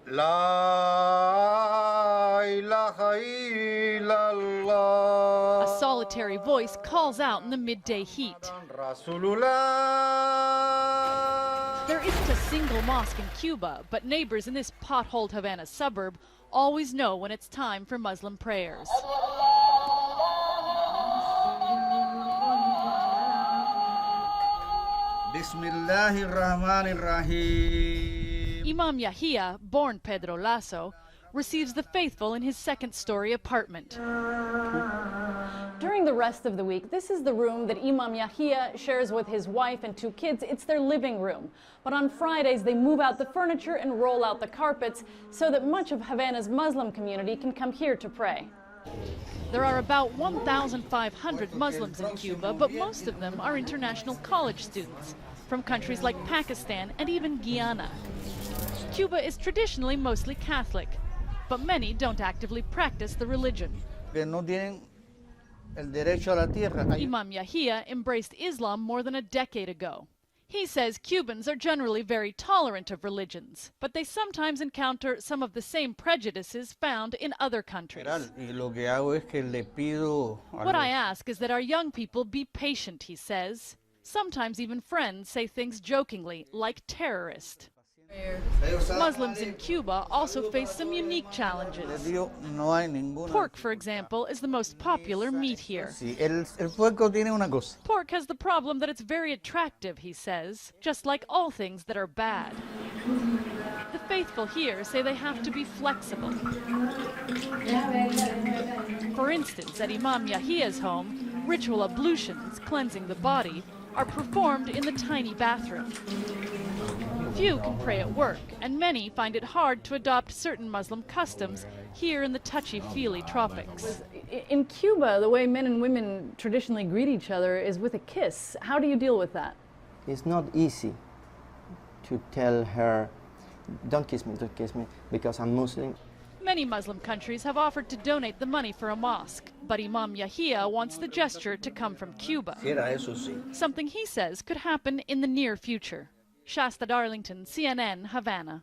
La ilaha illallah. A solitary voice calls out in the midday heat. Rasulullah. There isn't a single mosque in Cuba, but neighbors in this potholed Havana suburb always know when it's time for Muslim prayers. Bismillahirrahmanirrahim. Imam Yahya, born Pedro Lasso, receives the faithful in his second-story apartment. During the rest of the week, this is the room that Imam Yahya shares with his wife and 2 kids. It's their living room. But on Fridays, they move out the furniture and roll out the carpets so that much of Havana's Muslim community can come here to pray. There are about 1,500 Muslims in Cuba, but most of them are international college students from countries like Pakistan and even Guyana. Cuba is traditionally mostly Catholic, but many don't actively practice the religion. Imam Yahya embraced Islam more than a decade ago. He says Cubans are generally very tolerant of religions, but they sometimes encounter some of the same prejudices found in other countries. What I ask is that our young people be patient, he says. Sometimes even friends say things jokingly, like terrorist. Muslims in Cuba also face some unique challenges. Pork, for example, is the most popular meat here. Pork has the problem that it's very attractive, he says, just like all things that are bad. The faithful here say they have to be flexible. For instance, at Imam Yahya's home, ritual ablutions, cleansing the body, are performed in the tiny bathroom. Few can pray at work, and many find it hard to adopt certain Muslim customs here in the touchy-feely tropics. In Cuba, the way men and women traditionally greet each other is with a kiss. How do you deal with that? It's not easy to tell her, don't kiss me, because I'm Muslim. Many Muslim countries have offered to donate the money for a mosque, but Imam Yahya wants the gesture to come from Cuba. Something he says could happen in the near future. Shasta Darlington, CNN, Havana.